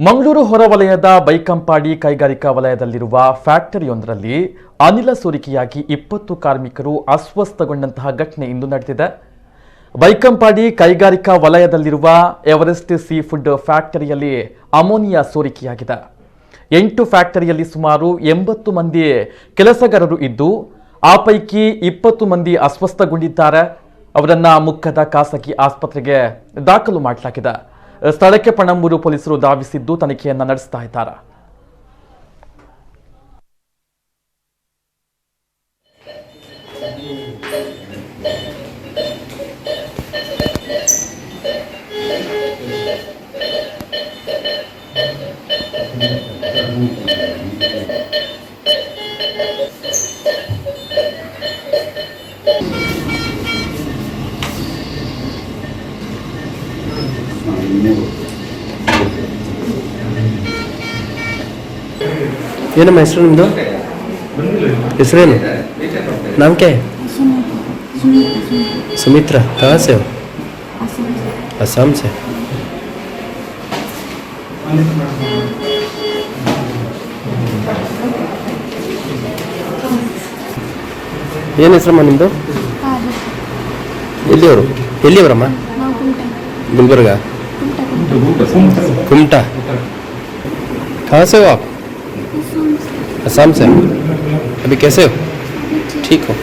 ಮಂಗಳೂರು ಹೊರವಲಯದ ಬೈಕಂಪಾಡಿ ಕೈಗಾರಿಕಾ ವಲಯದಲ್ಲಿರುವ ಫ್ಯಾಕ್ಟರಿಯೊಂದರಲ್ಲಿ ಅನಿಲ ಸೋರಿಕೆಯಾಗಿ 20 ಕಾರ್ಮಿಕರು ಅಸ್ವಸ್ಥಗೊಂಡಂತಹ ಘಟನೆ ಇಂದು ನಡೆದಿದೆ. ಬೈಕಂಪಾಡಿ ಕೈಗಾರಿಕಾ ವಲಯದಲ್ಲಿರುವ ಎವರೆಸ್ಟ್ ಸೀ ಫುಡ್ ಫ್ಯಾಕ್ಟರಿಯಲ್ಲಿ ಅಮೋನಿಯಾ ಸೋರಿಕೆಯಾಗಿದೆ. 8 ಫ್ಯಾಕ್ಟರಿಯಲ್ಲಿ ಸುಮಾರು 80 ಮಂದಿ ಕೆಲಸಗಾರರು ಇದ್ದು, ಆ ಪೈಕಿ 20 ಮಂದಿ ಅಸ್ವಸ್ಥಗೊಂಡಿದ್ದಾರೆ. ಅವರನ್ನ ಮುಖ್ಯದ ಖಾಸಗಿ ಆಸ್ಪತ್ರೆಗೆ ದಾಖಲು ಮಾಡಲಾಗಿದೆ. ಸ್ಥಳಕ್ಕೆ ಪಣಂಬೂರು ಪೊಲೀಸರು ಧಾವಿಸಿದ್ದು ತನಿಖೆಯನ್ನ ನಡೆಸ್ತಾ ಇದ್ದಾರೆ. ಏನಮ್ಮ ಹೆಸರು ನಿಮ್ಮದು? ಹೆಸರೇನು? नाम क्या है? सुमित्रा। कहाँ से हो? असम से। ಏನು ಹೆಸರಮ್ಮ ನಿಮ್ಮದು? ಎಲ್ಲಿಯವರು? ಎಲ್ಲಿಯವರಮ್ಮ? गुलबर्ग। कुमटा। कहाँ से हो आप? असम से। अभी कैसे हो? ठीक हो?